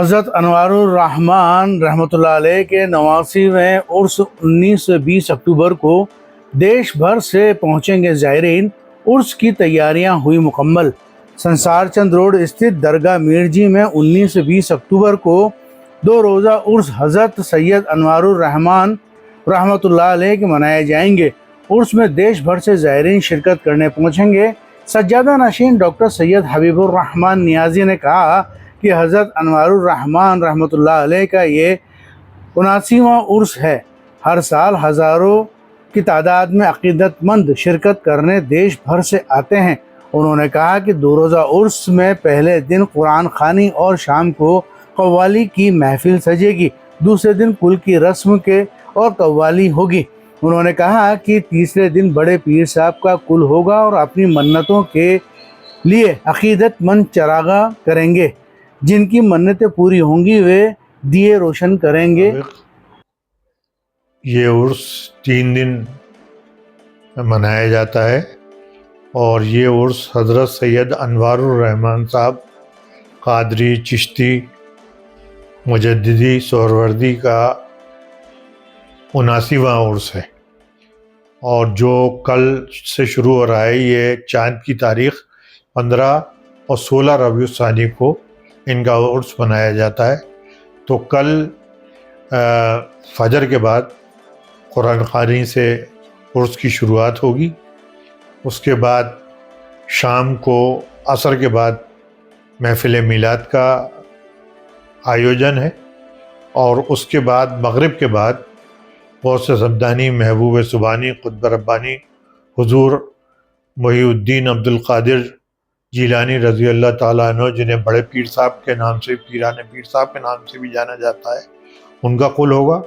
حضرت انوار الرحمان رحمۃ اللہ علیہ کے 89ویں عرس 19 سے 20 اکتوبر کو دیش بھر سے پہنچیں گے زائرین۔ عرس کی تیاریاں ہوئی مکمل۔ سنسار چند روڈ استھت درگاہ میر جی میں 19 سے 20 اکتوبر کو 2 روزہ عرس حضرت سید انوار الرحمان رحمۃ اللہ علیہ کے منائے جائیں گے۔ عرس میں دیش بھر سے زائرین شرکت کرنے پہنچیں گے۔ سجادہ نشین ڈاکٹر سید حبیب الرحمان نیازی نے کہا کہ حضرت انوار الرحمان رحمۃ اللہ علیہ کا یہ 79واں عرس ہے۔ ہر سال ہزاروں کی تعداد میں عقیدت مند شرکت کرنے دیش بھر سے آتے ہیں۔ انہوں نے کہا کہ 2 روزہ عرس میں پہلے دن قرآن خوانی اور شام کو قوالی کی محفل سجے گی، دوسرے دن کل کی رسم کے اور قوالی ہوگی۔ انہوں نے کہا کہ تیسرے دن بڑے پیر صاحب کا کل ہوگا اور اپنی منتوں کے لیے عقیدت مند چراغاں کریں گے۔ جن کی منتیں پوری ہوں گی وہ دیے روشن کریں گے۔ یہ عرس 3 دن منایا جاتا ہے اور یہ عرس حضرت سید انوار الرحمان صاحب قادری چشتی مجددی سہروردی کا 79واں عرس ہے، اور جو کل سے شروع ہو رہا ہے۔ یہ چاند کی تاریخ 15 اور 16 ربیع الثانی کو ان کا عرس منایا جاتا ہے۔ تو کل فجر کے بعد قرآن خوانی سے عرس کی شروعات ہوگی۔ اس کے بعد شام کو عصر کے بعد محفل میلاد کا آیوجن ہے، اور اس کے بعد مغرب کے بعد غوث سمدانی محبوب سبحانی قطب ربانی حضور محی الدین عبد القادر جیلانی رضی اللہ تعالیٰ عنہ، جنہیں بڑے پیر صاحب کے نام سے، پیران پیر صاحب کے نام سے بھی جانا جاتا ہے، ان کا قل ہوگا،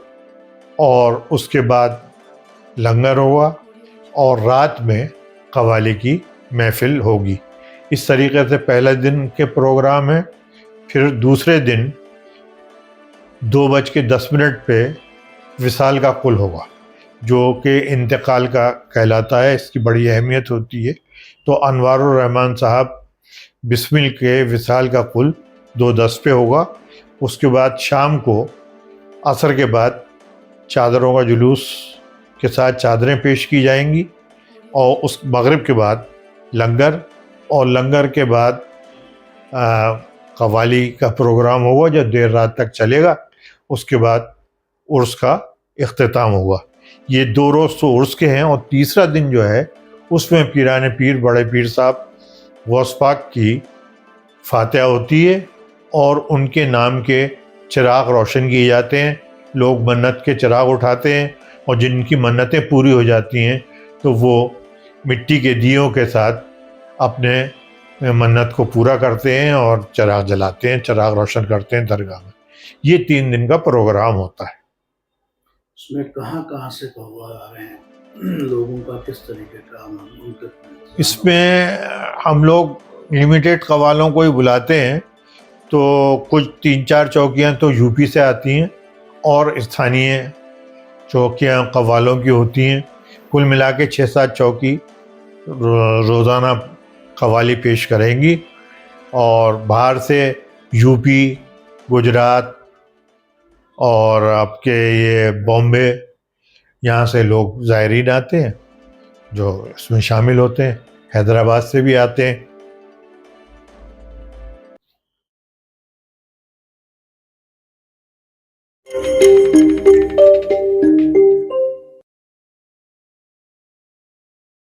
اور اس کے بعد لنگر ہوگا، اور رات میں قوالی کی محفل ہوگی۔ اس طریقے سے پہلے دن کے پروگرام ہیں۔ پھر دوسرے دن 2:10 پہ وصال کا قل ہوگا، جو کہ انتقال کا کہلاتا ہے۔ اس کی بڑی اہمیت ہوتی ہے۔ تو انوار الرحمان صاحب بسمل کے وصال کا قل 2:10 پہ ہوگا۔ اس کے بعد شام کو عصر کے بعد چادروں کا جلوس کے ساتھ چادریں پیش کی جائیں گی، اور اس مغرب کے بعد لنگر، اور لنگر کے بعد قوالی کا پروگرام ہوگا جو دیر رات تک چلے گا۔ اس کے بعد عرس کا اختتام ہوگا۔ یہ 2 روز تو عرس کے ہیں، اور تیسرا دن جو ہے اس میں پیران پیر بڑے پیر صاحب غوث پاک کی فاتحہ ہوتی ہے، اور ان کے نام کے چراغ روشن کیے جاتے ہیں۔ لوگ منت کے چراغ اٹھاتے ہیں، اور جن کی منتیں پوری ہو جاتی ہیں تو وہ مٹی کے دیوں کے ساتھ اپنے منت کو پورا کرتے ہیں اور چراغ جلاتے ہیں، چراغ روشن کرتے ہیں درگاہ میں۔ یہ 3 دن کا پروگرام ہوتا ہے۔ اس میں کہاں سے قوال آ رہے ہیں، لوگوں کا کس طریقے کا عمل؟ اس میں ہم لوگ لمیٹیڈ قوالوں کو ہی بلاتے ہیں، تو کچھ 3-4 چوکیاں تو یو پی سے آتی ہیں، اور استھانیہ چوکیاں قوالوں کی ہوتی ہیں۔ کل ملا کے 6-7 چوکی روزانہ قوالی پیش کریں گی، اور باہر سے یو پی، گجرات اور آپ کے یہ بامبے، یہاں سے لوگ زائرین آتے ہیں جو اس میں شامل ہوتے ہیں۔ حیدرآباد سے بھی آتے ہیں۔